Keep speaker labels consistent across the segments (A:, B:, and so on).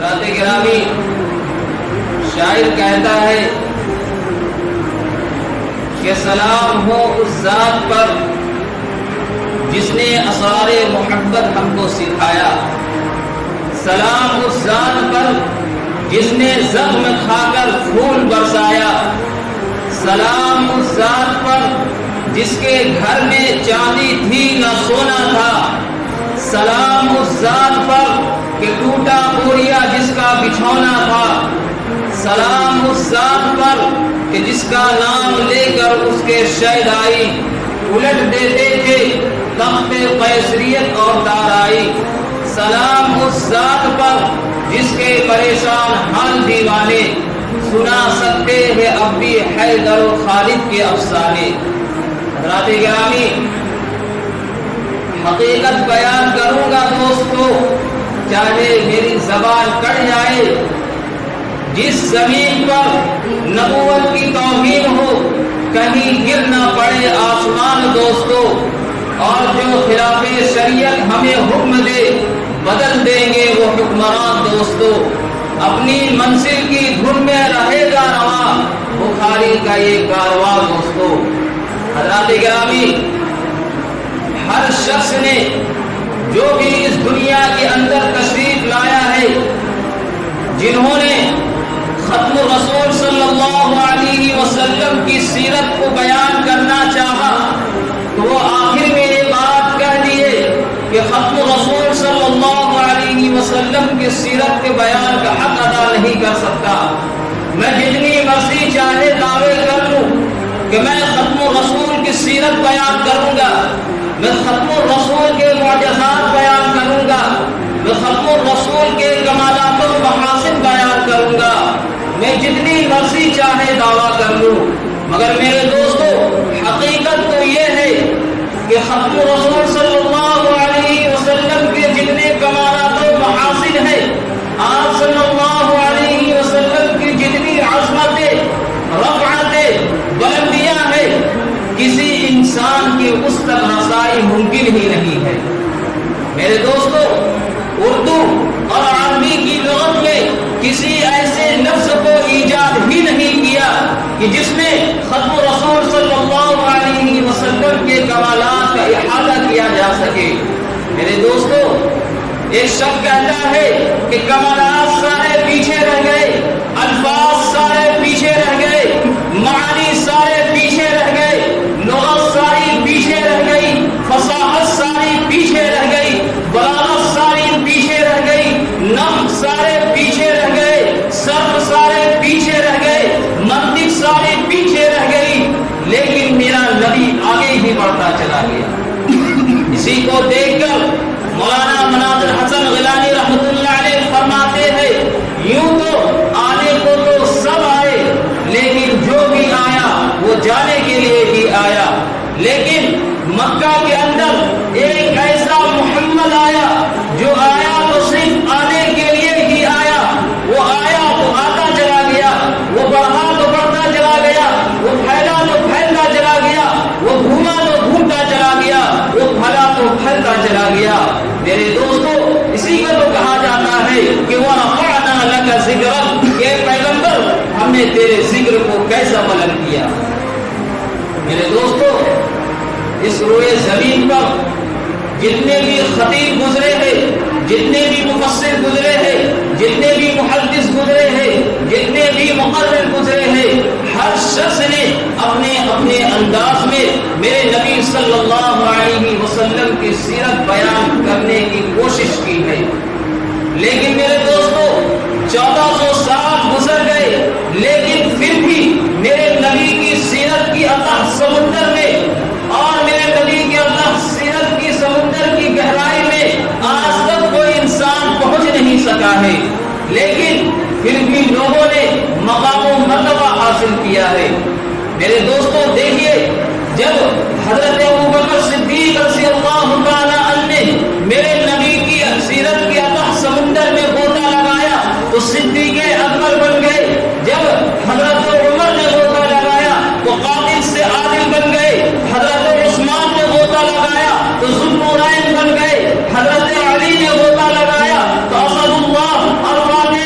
A: حضرات گرامی، شاعر کہتا ہے کہ سلام ہو اس ذات پر جس نے اسرار محبت ہم کو سکھایا، سلام اس ذات پر جس نے زخم کھا کر خون برسایا، سلام اس ذات پر جس کے گھر میں چاندی تھی نہ سونا تھا، سلام اس ذات پر کہ ٹوٹا بوریا جس کا بچھونا تھا، سلام اس ذات پر کہ جس کا نام لے کر اس کے شیدائی الٹ دیتے تھے تخت قیصریت اور دارائی، سلام اس ذات پر جس کے پریشان حال دیوانے سنا سکتے ہیں اب بھی حیدر و خالد کے افسانے۔ حضرات گرامی، حقیقت بیان کروں گا دوستو، چاہے میری زبان کٹ جائے۔ جس زمین پر نبوت کی توہین ہو کہیں گر نہ پڑے آسمان دوستو، اور جو خلاف شریعت ہمیں حکم دے بدل دیں گے وہ حکمران دوستو۔ اپنی منزل کی دھن میں رہے گا رواں بخاری کا یہ کارواں دوستو۔ حضرات گرامی، ہر شخص نے جو بھی اس دنیا کے اندر تشریف لایا ہے، جنہوں نے ختم رسول صلی اللہ علیہ وسلم کی سیرت کو بیان کرنا چاہا تو وہ آخر میں یہ بات کہہ دیے کہ ختم رسول صلی اللہ علیہ وسلم کی سیرت کے بیان کا حق ادا نہیں کر سکتا۔ میں جتنی مرضی چاہے دعوے کر لوں کہ میں ختم رسول کی سیرت بیان کروں گا، میں ختم الرسول کے معجزات بیان کروں گا، میں ختم الرسول کے کمالات و محاسن بیان کروں گا، میں جتنی مرضی چاہے دعویٰ کر لوں، مگر میرے دوستو حقیقت تو یہ ہے کہ ختم الرسول صلی اللہ علیہ وسلم کے جتنے کمالات و محاسن ہیں، آپ صلی اللہ علیہ وسلم کی جتنی عظمتیں، رفعتیں، بلندیاں ہیں، کسی انسان کی اس تک رسائی ممکن ہی نہیں ہے۔ میرے دوستو، اردو اور عربی کی لغت میں کسی ایسے لفظ کو ایجاد ہی نہیں کیا کہ جس میں ختم رسول صلی اللہ علیہ وسلم کے کمالات کا احاطہ کیا جا سکے۔ میرے دوستو، ایک شخص کہتا ہے کہ کمالات سارے پیچھے رہ گئے، الفاظ سارے پیچھے رہ گئے، معانی سارے پیچھے رہ گئے، لغت ساری پیچھے رہ گئی، فصاحت ساری پیچھے رہ گئی، بلاغت ساری پیچھے رہ گئی، نحو سارے پیچھے رہ گئے، صرف سارے پیچھے رہ گئے، منطق ساری پیچھے رہ گئی، لیکن میرا نبی آگے ہی بڑھتا چلا گیا۔ اسی کو دیکھ کر مولانا مناظر حسن غیلانی رحمۃ اللہ علیہ فرماتے ہیں، یوں تو آنے کو تو سب آئے، لیکن جو بھی آیا وہ جانے کے لیے ہی آیا۔ لیکن مکہ کے اندر ایک ایسا محمد آیا جو آیا تو صرف آنے کے لیے ہی آیا، وہ آیا تو آتا چلا گیا، وہ بڑھا تو بڑھتا چلا گیا، وہ پھیلا تو پھیلتا چلا گیا، وہ گھوما تو گھومتا چلا گیا، وہ پھلا تو پھیلتا چلا گیا۔ میرے دوستو، اسی کو تو کہا جاتا ہے کہ وَرَفَعْنَا لَكَ ذِكْرَكَ، کہ پیغمبر ہم نے تیرے ذکر کو کیسا بلند کیا۔ میرے دوستو، اس روئے زمین پر جتنے بھی خطیب گزرے ہیں، جتنے بھی مفسر گزرے ہیں، جتنے بھی محدث گزرے ہیں، جتنے بھی مقرر گزرے ہیں، ہر شخص نے اپنے اپنے انداز میں میرے نبی صلی اللہ علیہ وسلم کی سیرت بیان کرنے کی کوشش کی ہے۔ لیکن میرے دوستو، 1400 سال گزر گئے، لیکن پھر بھی میرے نبی کی سیرت کی اتاہ سمندر میں اور میرے نبی کی اتاہ سیرت کی سمندر کی گہرائی میں آج تک کوئی انسان پہنچ نہیں سکا ہے، لیکن پھر بھی لوگوں نے مقام و مرتبہ حاصل کیا ہے۔ میرے دوستو دیکھیے، جب حضرت ابوبکر صدیق رضی اللہ تعالی عنہ نے میرے نبی کی سیرت کے اتاہ سمندر میں غوطہ لگایا تو صدیق اکبر بن گئے، جب حضرت عمر نے غوطہ لگایا تو قاتل سے عادل بن گئے، حضرت عثمان نے غوطہ لگایا تو ذوالنورین بن گئے، حضرت علی نے غوطہ لگایا تو اسد اللہ اور فاتح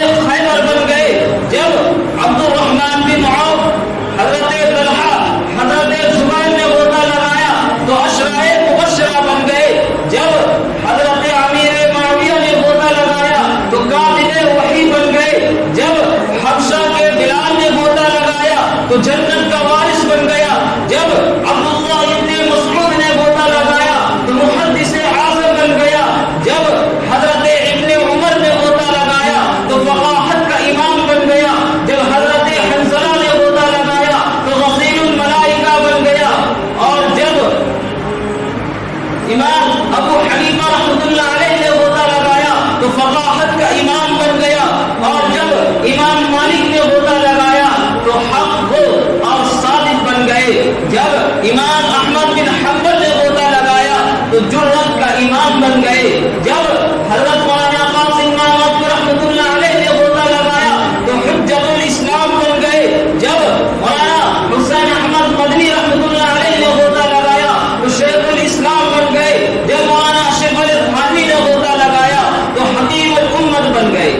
A: جرأت کا امام بن گیا، اور جب امام مالک نے غوطہ لگایا تو حق ہو اور صادق بن گئے، جب امام احمد بن حنبل نے غوطہ لگایا تو جرأت کا امام بن گئے، جب حضرت مولانا قاسم محمد رحمۃ اللہ علیہ نے غوطہ لگایا تو حجت الاسلام بن گئے، جب مولانا حسین احمد مدنی رحمۃ اللہ علیہ نے غوطہ لگایا تو شیخ الاسلام بن گئے، جب مولانا اشرف علی تھانوی نے غوطہ لگایا تو حکیم الامت بن گئے۔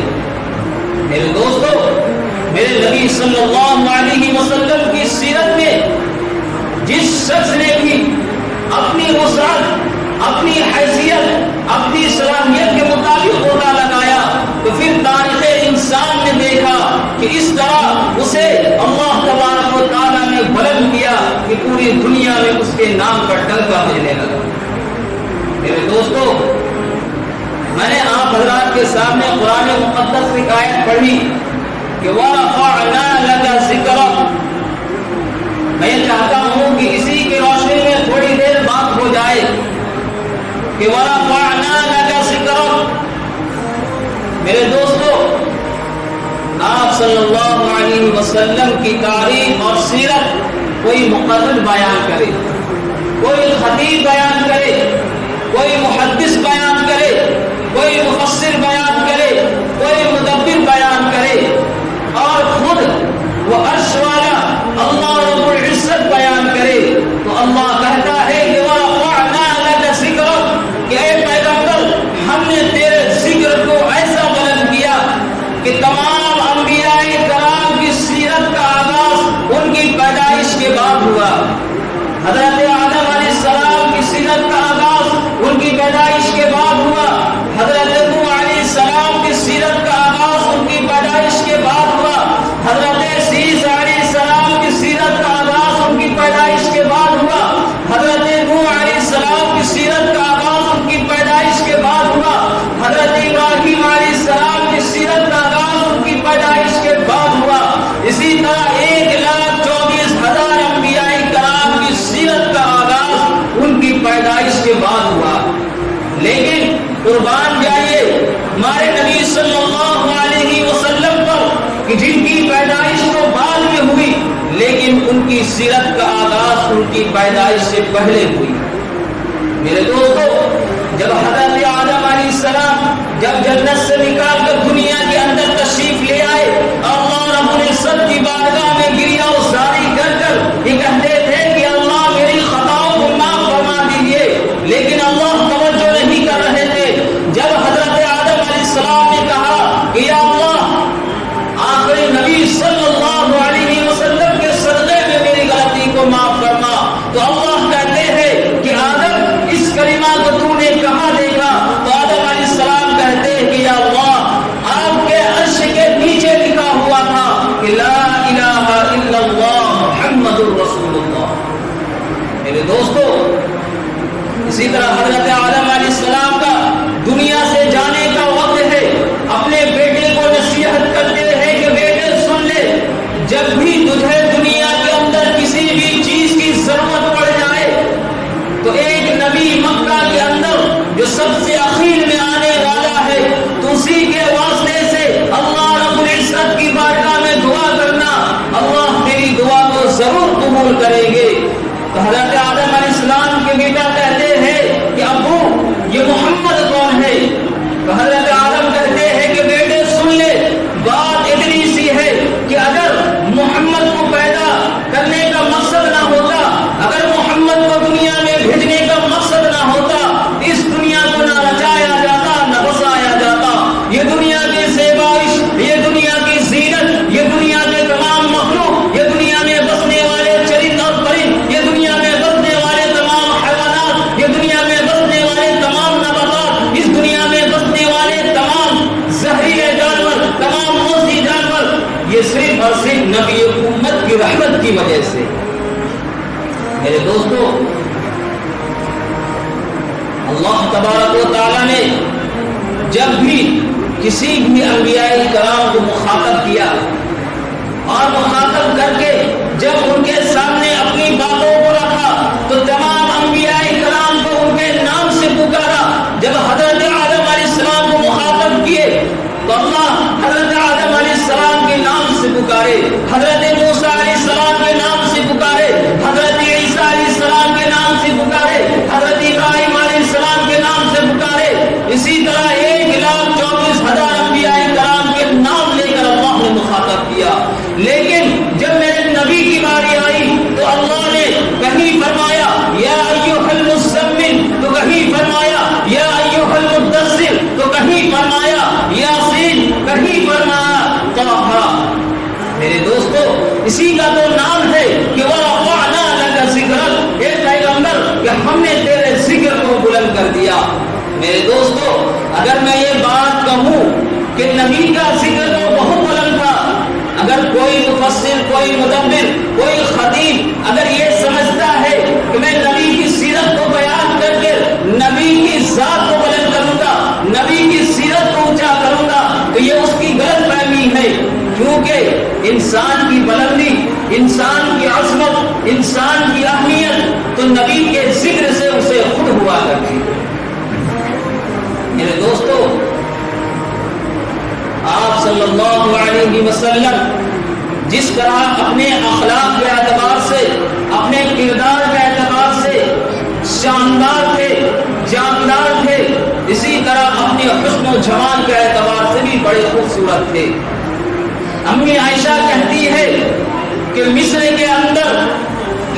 A: میرے دوستو، میرے نبی صلی اللہ علیہ وسلم کی سیرت میں جس شخص نے بھی اپنی وسعت، اپنی حیثیت، اپنی صلاحیت کے مطابق غوطہ لگایا تو پھر تاریخ انسان نے دیکھا کہ اس طرح اسے اللہ تبارک و تعالیٰ نے بلند کیا کہ پوری دنیا میں اس کے نام پر ڈنکا بجنے لگا۔ میرے دوستو، میں نے آپ حضرات کے سامنے قرآن مقدس کی آیت پڑھی کہ وَرَفَعْنَا لَكَ ذِكْرَكَ۔ میں یہ چاہتا ہوں کہ اسی کی روشنی میں تھوڑی دیر بات ہو جائے کہ وَرَفَعْنَا لَكَ ذِكْرَكَ۔ میرے دوستو، آپ صلی اللہ علیہ وسلم کی تاریخ اور سیرت کوئی مقرر بیان کرے، کوئی خطیب بیان کرے، کوئی محدث بیان کرے، کوئی مفسر بیان کرے، کوئی مدبر بیان کرے، اور خود وہ عرش والا اللہ رب العزت بیان کرے تو اللہ کہتا ہے کہ وَرَفَعْنَا لَكَ ذِكْرَكَ، کہ اے پیغمبر ہم نے تیرے ذکر کو ایسا بلند کیا کہ تمام انبیاء کرام کی سیرت کا آغاز ان کی پیدائش کے بعد ہوا۔ حضرت آدم علیہ السلام کی سیرت کا آغاز ان کی پیدائش کے بعد ہوا، حضرت نوح علیہ السلام کی سیرت کا آغاز ان کی پیدائش کے بعد ہوا، حضرت عیسیٰ علیہ السلام کی سیرت کا آغاز ان کی پیدائش کے بعد ہوا، حضرت نوح علیہ السلام کی سیرت کا آغاز ان کی پیدائش کے بعد ہوا، حضرت ابراہیم علیہ السلام کی سیرت کا آغاز ان کی پیدائش کے بعد ہوا۔ اسی طرح 1,24,000 انبیاء کرام کی سیرت کا آغاز ان کی پیدائش کے بعد ہوا۔ لیکن قربان جائیے ہمارے نبی صلی اللہ علیہ وسلم پر کہ جن کی پیدائش تو بعد میں ہوئی لیکن ان کی سیرت کا آغاز ان کی پیدائش سے پہلے ہوئی۔ میرے دوستو، جب حضرت آدم علیہ السلام جب جنت سے نکال کر دنیا کے اندر تشریف لے آئے، اللہ رب العزت کی بارگاہ میں گریہ وزاری کر کر یہ کہتے تھے کہ اللہ میری خطاؤں کو معاف فرما دیجیے، لیکن اللہ توجہ نہیں کر رہے تھے۔ جب حضرت آدم علیہ السلام نے کہا کہ یا اللہ آخری نبی صلی اللہ علیہ وسلم کے صدقے میں میری غلطی کو معاف فرما، تو اللہ کہتے ہیں کہ آدم اس کلمہ کو تو نے کہاں دیکھا؟ تو آدم علیہ السلام کہتے ہیں کہ یا اللہ آپ کے عرش کے نیچے لکھا ہوا تھا کہ لا الہ الا اللہ محمد الرسول اللہ۔ میرے دوستو، اسی طرح حضرت آدم علیہ السلام کا دنیا سے جانے کا وقت ہے، اپنے بیٹے کو نصیحت کرتے ہیں کہ بیٹے سن لے، جب بھی تجھے دنیا کے اندر کسی بھی چیز کی ضرورت پڑ جائے تو ایک نبی مکہ کے اندر جو سب سے اخیر میں آنے والا ہے تو اسی کے واسطے سے اللہ رب العزت کی بارگاہ میں دعا کرنا، اللہ تیری دعا کو ضرور قبول کریں گے۔ تو حضرت آدم علیہ السلام کے بیٹا کہتے ہیں کہ ابو یہ محمد کون ہے؟ تو حضرت آدم کہتے ہیں کہ بیٹے سن لے، بات اتنی سی ہے کہ اگر محمد کو پیدا کرنے کا مقصد نہ ہوتا، اگر محمد کو دنیا میں بھیجنے کا مقصد نہ ہوتا، اس دنیا کو نہ رچایا جاتا نہ بسایا جاتا۔ یہ دنیا کی زیبائش، یہ دنیا کی زینت، یہ دنیا کے تمام مخلوق، یہ دنیا میں بسنے والے چرند اور پرند، یہ دنیا میں بسنے والے تمام حیوانات، یہ دنیا میں بسنے والے تمام نباتات، اس دنیا میں بسنے والے تمام زہریلے جانور، تمام موذی جانور، یہ صرف اور صرف نبی امت کی رحمت کی وجہ سے۔ میرے دوستو، اللہ تبارک و تعالیٰ نے جب بھی کسی بھی انبیاء کرام کو مخاطب کیا اور مخاطب کر کے جب ان کے سامنے اپنی باتوں کو رکھا تو تمام انبیاء کرام کو ان کے نام سے پکارا۔ جب حضرت آدم علیہ السلام کو مخاطب کیے تو اللہ حضرت آدم علیہ السلام کے نام سے پکارے، حضرت موسیٰ علیہ السلام کے نام سے پکارے، حضرت عیسیٰ علیہ السلام کے نام سے پکارے، حضرت ابراہیم علیہ السلام کے نام سے پکارے. اسی طرح 1,24,000 انبیاء کرام کے نام لے کر اللہ نے مخاطب کیا. لیکن جب میرے نبی کی باری آئی تو اللہ نے کہیں فرمایا یا ایھا المزمل، تو کہیں فرمایا یا ایھا المدثر، تو کہیں فرمایا یاسین، کہیں فرمایا طٰہٰ. میرے دوستو اسی کا تو نام ہے کہ وَرَفَعْنَا لَكَ ذِکْرَکَ، اے پیغمبر کہ ہم نے تیرے ذکر کو بلند کر دیا. میرے دوستو اگر میں یہ بات کہوں کہ نبی کا ذکر تو بہت بلند تھا، اگر کوئی مفسر، کوئی مدبر، کوئی خطیب اگر یہ سمجھتا ہے کہ میں نبی کی سیرت کو بیان کر کے نبی کی ذات کو بلند کروں گا، نبی کی سیرت کو اونچا کروں گا، تو یہ اس کی غلط فہمی ہے. کیونکہ انسان کی بلندی، انسان کی عظمت، انسان کی اہمیت تو نبی کے ذکر سے اسے خود ہوا کرتی ہے. میرے دوستو آپ صلی اللہ علیہ وسلم جس طرح اپنے اخلاق کے اعتبار سے، اپنے کردار کے اعتبار سے شاندار تھے، جاندار تھے، اسی طرح اپنے حسن و جمال کے اعتبار سے بھی بڑے خوبصورت تھے. امی عائشہ کہتی ہے کہ مصر کے اندر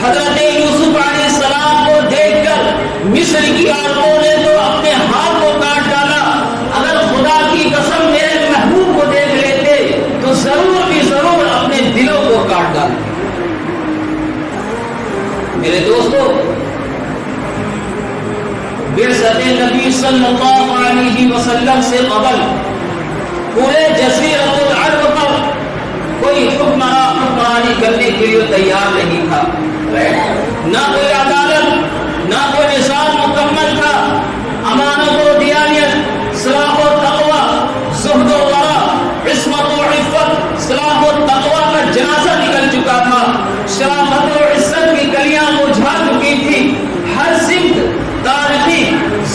A: حضرت یوسف علیہ السلام کو دیکھ کر مصر کی عورتوں نے تو اپنے ہاتھ کو کاٹ ڈالا. اگر خدا کی قسم میرے محبوب کو دیکھ لیتے تو ضرور بھی ضرور اپنے دلوں کو کاٹ ڈالتے. میرے دوستو بعثت نبی صلی اللہ علیہ وسلم سے قبل پورے جزیرۃ العرب پر کوئی حکمرانی کرنے کے لیے تیار نہیں تھا. نہ کوئی عدالت، نہ کوئی نظام مکمل تھا. امانت و دیانت، صلاح و تقویٰ، زہد و ورع، عصمت و عفت، صلاح و تقویٰ کا جنازہ نکل چکا تھا. شرافت و عزت کی کلیاں مرجھا چکی تھی. ہر سمت تاریخی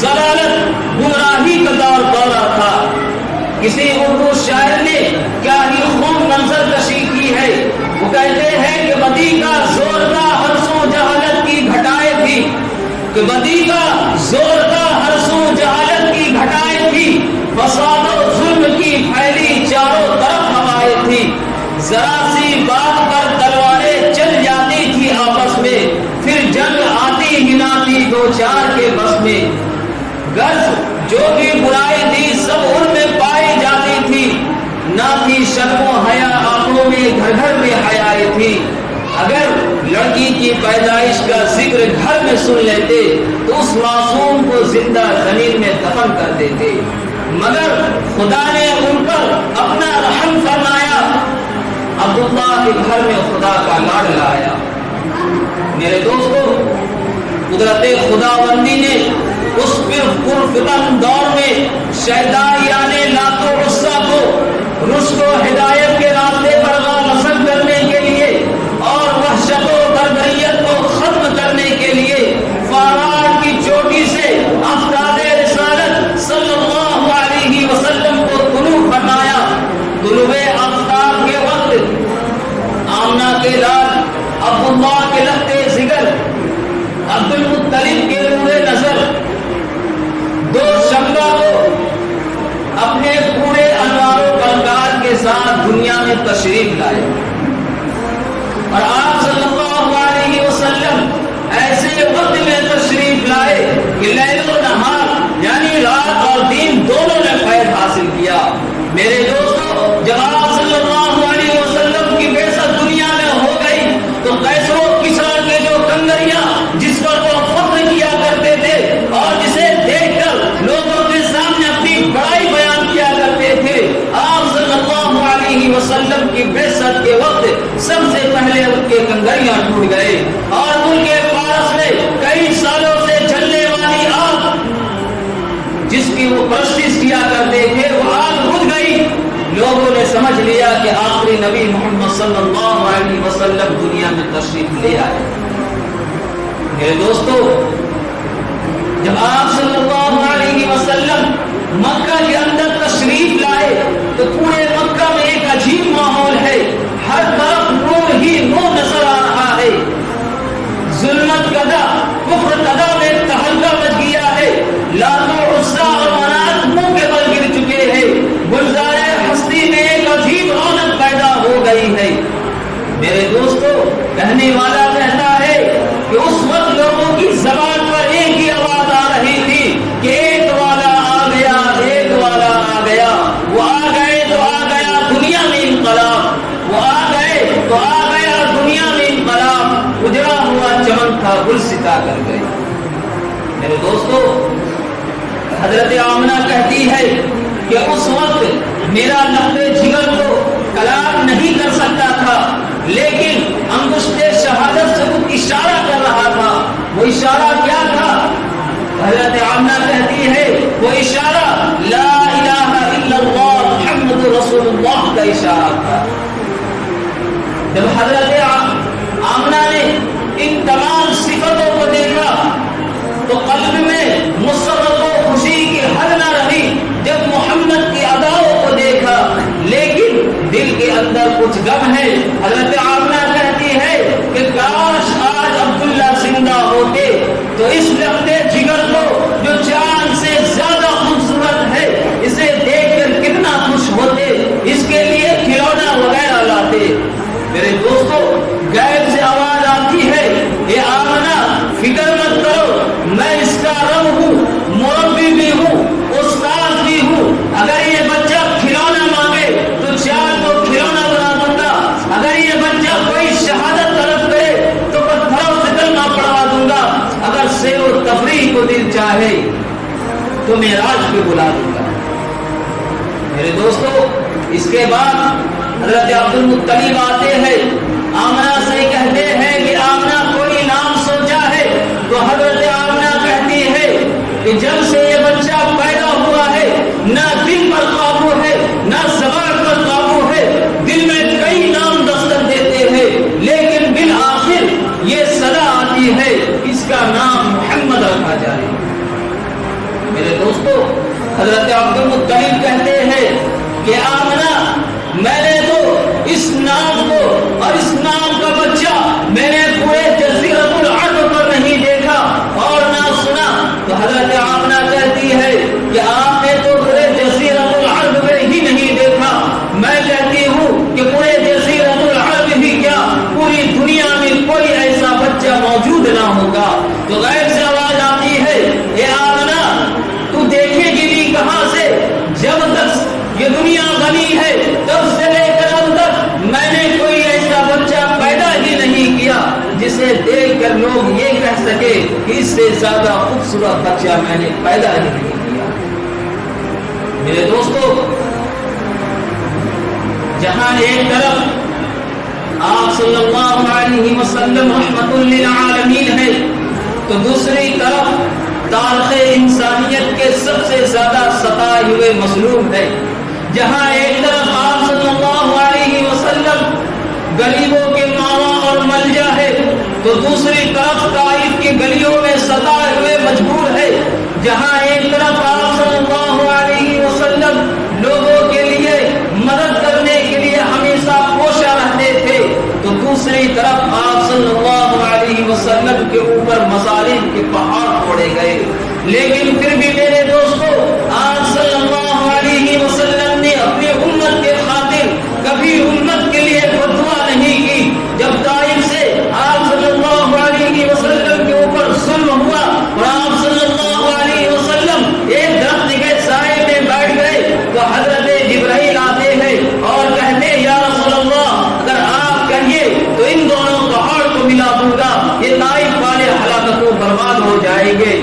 A: ضلالت، گمراہی کا دورہ تھا. کسی اردو شاعر نے کیا ہی خوب منظر کشی کی ہے. وہ کہتے ہیں کہ بدی کا زور کا ہر سو جہالت کی گھٹائیں تھی، کہ بدی کا زور کا ہر سو جہالت کی گھٹائیں تھی. فساد و ظلم کی پھیلی چاروں طرف ہوائیں تھی. ذرا سی بات پر تلواریں چل جاتی تھی آپس میں، پھر جنگ آتی ہی نہ تھی دو چار کے بس میں. غرض جو بھی برائی تھی سب ان میں پائی جاتی تھی. نہ تھی شرم و حیا آنکھوں میں، گھر گھر میں حیاء تھی. اگر لڑکی کی پیدائش کا ذکر گھر میں سن لیتے تو اس معصوم کو زندہ زمین میں دفن کر دیتے. مگر خدا نے ان پر اپنا رحم فرمایا، عبداللہ کے گھر میں خدا کا لاڈ لایا. میرے دوستو قدرت خداوندی نے اس پرفتن دور میں شہدائیان لات و عزیٰ کو رشد و ہدایت کے راستے پر گامزن کرنے کے لیے اور وحشت و بربریت کو ختم کرنے کے لیے فارات کی چوٹی سے افتاد رسالت صلی اللہ علیہ وسلم کو طلوع فرمایا. طلوع آفتاب کے وقت آمنہ کے لال، عبداللہ کے لختے جگر، عبد المطلب کے نور نظر دو شمبہ کو اپنے پورے انوار و برکات کے ساتھ دنیا میں تشریف لائے. اور آپ صلی اللہ علیہ وسلم ایسے وقت میں تشریف لائے کہ لیل و نہار یعنی رات اور دن دونوں نے فیض حاصل کیا. میرے دوستو جب آپ صلی اللہ علیہ وسلم کی بعثت دنیا میں ہو گئی تو قیصر و کسریٰ کے جو کنگریاں جس پر وہ فخر کیا کرتے تھے اور جسے دیکھ کر لوگوں کے سامنے اپنی بڑائی بیان کیا کرتے تھے، آپ صلی اللہ علیہ وسلم کی بعثت کے وقت سب سے پہلے ان کے کنگریاں ٹوٹ گئے اور ان کے پاس میں کئی سالوں سے جلنے والی آگ جس کی وہ پرستش کیا کرتے تھے وہ آگ بجھ گئی. لوگوں نے سمجھ لیا کہ آخری نبی محمد صلی اللہ علیہ وسلم دنیا میں تشریف لے آئے. میرے دوستو جب آپ صلی اللہ علیہ وسلم مکہ کے اندر تشریف لائے میرے دوستو کہنے والا کہتا ہے کہ اس وقت لوگوں کی زبان پر ایک ہی آواز آ رہی تھی کہ ایک والا آ گیا، ایک والا آ گیا۔ وہ آ گئے تو آ گیا دنیا میں انقلاب، وہ آ گئے تو آ گیا دنیا میں انقلاب، اجڑا ہوا چمن تھا گل ستا کر گئے۔ میرے دوستو حضرت آمنہ کہتی ہے کہ اس وقت میرا لب جگر تو کلام نہیں کر سکتا تھا، لیکن انگشت شہادت سے کچھ اشارہ کر رہا تھا۔ وہ اشارہ کیا تھا؟ حضرت آمنہ کہتی ہے وہ اشارہ لا الہ الا اللہ محمد رسول اللہ کا اشارہ تھا۔ جب حضرت آمنہ نے ان تمام صفتوں کو دیکھا تو قلب میں مسرت و خوشی کی حد نہ رہی۔ جب محمد کی اداؤں کو دیکھا لیکن دل کے اندر کچھ غم ہے۔ حضرت آمنہ کہتی ہے کہ کاش آج عبداللہ زندہ ہوتے تو اس لختے جگر کو جو چاند سے زیادہ خوبصورت ہے اسے دیکھ کر کتنا خوش ہوتے، اس کے لیے کھلونا وغیرہ لاتے۔ میرے دوستو غیب سے آواز آتی ہے اے آمنہ فکر مت کرو، میں اس کا رب ہوں، مربی بھی ہوں، استاد بھی ہوں۔ اگر یہ بچہ کھلونا مانگے تو چاند کو کھلونا بنا دوں گا، اگر یہ بچہ کوئی شہادت طلب کرے تو پتھروں سے کلمہ پڑھوا دوں گا، اگر سیر و تفریح کو دل چاہے تو معراج پہ بلا دوں گا۔ میرے دوستو اس کے بعد حضرت عبد المطلب آتے ہیں، آمنہ سے کہتے ہیں کہ آمنہ کوئی نام سوچا ہے؟ تو حضرت آمنہ کہتی ہے کہ جب سے یہ بچہ پیدا ہوا ہے نہ دل پر قابو ہے نہ زبان پر قابو ہے، دل میں کئی نام دستک دیتے ہیں لیکن بالآخر یہ صدا آتی ہے اس کا نام محمد رکھا جائے۔ میرے دوستو حضرت عبد المطلب کہتے ہیں کہ آمنہ میں نے تو اس نام کو اور اس نام کا بچہ میں نے پورے جزیرۃ العرب پر نہیں دیکھا اور نہ سنا۔ تو حضرت آمنہ کہتی ہے کہ آپ نے تو پورے جزیرۃ العرب میں ہی نہیں دیکھا، میں کہتی ہوں کہ پورے جزیرۃ العرب ہی کیا پوری دنیا میں کوئی ایسا بچہ موجود نہ ہوگا۔ تو غیب سے آواز آتی ہے اے آمنہ تو دیکھے گی بھی کہاں سے؟ جب تک یہ دنیا بنی ہے تب سے لے کر اب تک میں نے کوئی ایسا بچہ پیدا ہی نہیں کیا جسے دیکھ کر لوگ یہ کہہ سکے کہ اس سے زیادہ خوبصورت بچہ میں نے پیدا ہی نہیں کیا۔ میرے دوستو جہاں ایک طرف آپ صلی اللہ علیہ وسلم رحمت للعالمین ہے تو دوسری طرف تاریخ انسانیت کے سب سے زیادہ ستائے ہوئے مظلوم ہے۔ جہاں ایک طرف آپ صلی اللہ علیہ وسلم غریبوں کے ماوا اور ملجا ہے تو دوسری طرف طائف کی گلیوں میں ستائے ہوئے مجبور ہے۔ جہاں ایک طرف آپ صلی اللہ علیہ وسلم لوگوں کے لیے مدد کرنے کے لیے ہمیشہ کوشاں رہتے تھے تو دوسری طرف آپ صلی اللہ علیہ وسلم کے اوپر مظالم کے پہاڑ توڑے گئے۔ لیکن پھر بھی میرے دوستو آپ صلی اللہ علیہ وسلم نے اپنی امت کے خاطر کبھی امت کے لیے بدعا نہیں کی۔ جب طائف سے آپ صلی اللہ علیہ وسلم کے اوپر ظلم ہوا اور آپ صلی اللہ علیہ وسلم ایک درخت کے سائے میں بیٹھ گئے تو حضرت جبرائیل آتے ہیں اور کہتے ہیں یا رسول اللہ اگر آپ کہیے تو ان دونوں پہاڑ کو ملا دوں گا، یہ طائف والے ہلاکت و برباد ہو جائیں گے۔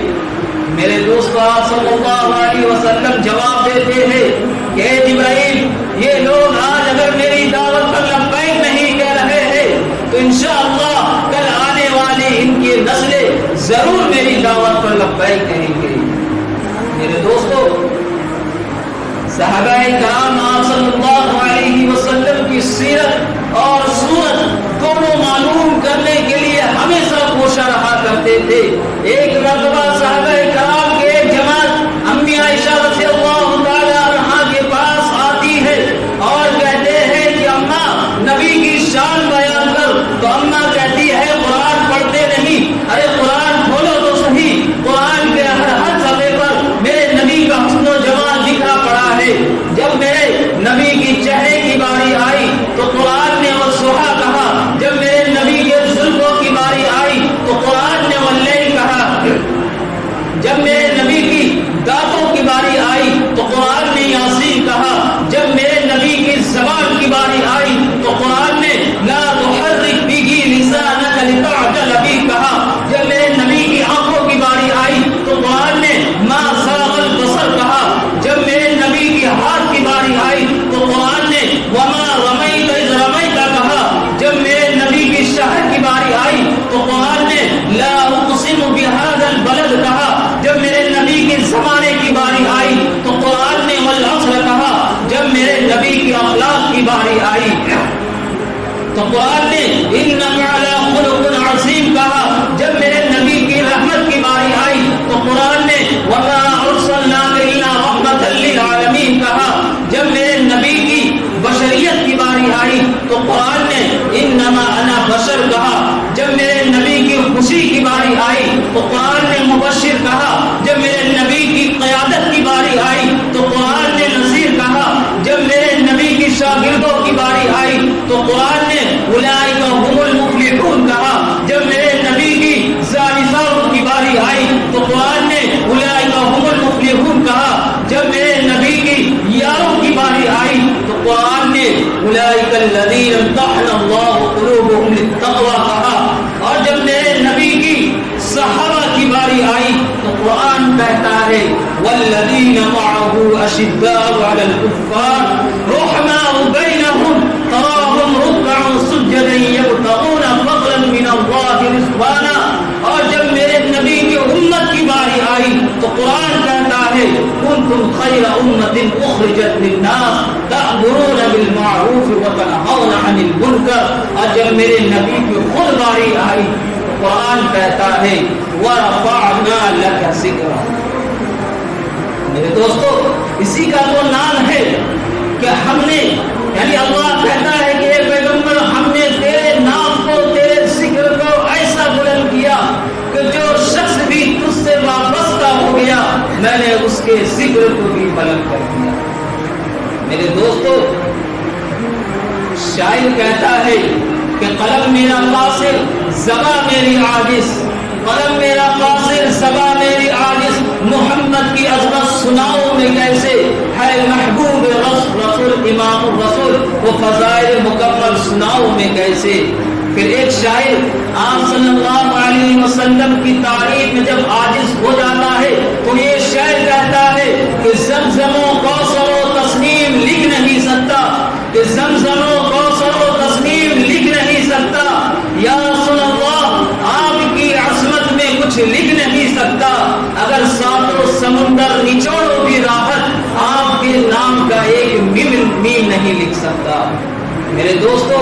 A: میرے دوستو آپ صلی اللہ علیہ وسلم جواب دیتے ہیں کہ اے جبرائیل یہ لوگ آج اگر میری دعوت پر لبیک نہیں کہہ رہے ہیں تو انشاءاللہ کل آنے والی ان کی نسلیں ضرور میری دعوت پر لبیک کہیں گے۔ میرے دوستو صحابہ کرام آپ صلی اللہ علیہ وسلم کی سیرت اور صورت دونوں معلوم کرنے کے لیے ہمیشہ کوشاں رہا کرتے تھے۔ ایک مرتبہ صحابہ کرام کے ایک جماعت امی عائشہ رضی اللہ تعالی عنہا کے پاس آتی ہے اور کہتے ہیں کہ اماں نبی کی شان بیان کر، تو اماں کہتی ہے قرآن پڑھتے نہیں، ارے قرآن کھولو تو صحیح، قرآن کے ہر صفحے پر میرے نبی کا حسن و جمال لکھا پڑا ہے۔ جب میرے نبی کی چہرے کی باری آئی تو قرآن نے اور سہا کہا باری آئی تو قرآن نے انک علی خلق عظیم کہا. جب میرے نبی کی رحمت کی باری آئی تو قرآن نے وما ارسلناک الا رحمۃ للعالمین کہا. جب میرے نبی کی بشریت کی باری آئی تو قرآن نے انما انا بشر کہا. جب میرے نبی کی خوشی کی باری آئی تو قرآن نے مبشر کہا. جب میرے نبی کی قیادت کی باری آئی تو قرآن نے نذیر کہا. جب میرے نبی کی شاگردوں کی باری آئی تو قرآن نے اولئک هم المفلحون کہا. جب میرے نبی کی ذالساؤں کی باری آئی تو قرآن نے اولئک هم المفلحون کہا. جب میرے نبی کی یاروں کی باری آئی تو قرآن نے اولئک الذین امتحن اللہ قلوبهم للتقوی کہا. اور جب میرے نبی کی صحابہ کی باری آئی تو قرآن کہتا ہے والذین معه اشداء علی الکفار رحماء بینہم تراہم رکعا سجدا یبتغون فضلا من اللہ رضوانا. اور جب میرے نبی کی امت کی باری آئی تو قرآن کہتا ہے کنتم خیر امت اخرجت للناس تأمرون بالمعروف وتنہون عن المنکر. اور جب میرے نبی کی خود باری آئی تو قرآن کہتا ہے ورفعنا لک ذکرک. میرے دوستو اسی کا تو نام ہے کہ ہم نے یعنی اللہ کہتا ہے کہ اے پیغمبر ہم نے تیرے نام کو تیرے ذکر کو ایسا بلند کیا کہ جو شخص بھی تجھ سے وابستہ ہو گیا میں نے اس کے ذکر کو بھی بلند کر دیا. میرے دوستو شاعر کہتا ہے کہ قلم میرا قاصر زباں میری عاجز. قلم میرا قاصر زباں میری عاجز. محمد کی عظمت سناؤ میں کیسے ہے محبوب رسول امام الرسول وہ فضائل مکمل سناؤ میں کیسے. پھر ایک شاعر آپ صلی اللہ علیہ وسلم کی تعریف میں جب عاجز ہو جاتا ہے تو یہ شاعر کہتا ہے کہ زمزم و کوثر و تسنیم لکھ نہیں سکتا. کہ زمزم و کوثر و تسنیم لکھ نہیں سکتا. یا رسول اللہ آپ کی عظمت میں کچھ لکھ نہیں سکتا. اگر ساتوں سمندر نچوڑو بھی راحت آپ کے نام کا ایک میم نہیں لکھ سکتا. میرے دوستو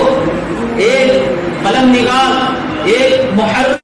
A: ایک قلم نگار ایک محرر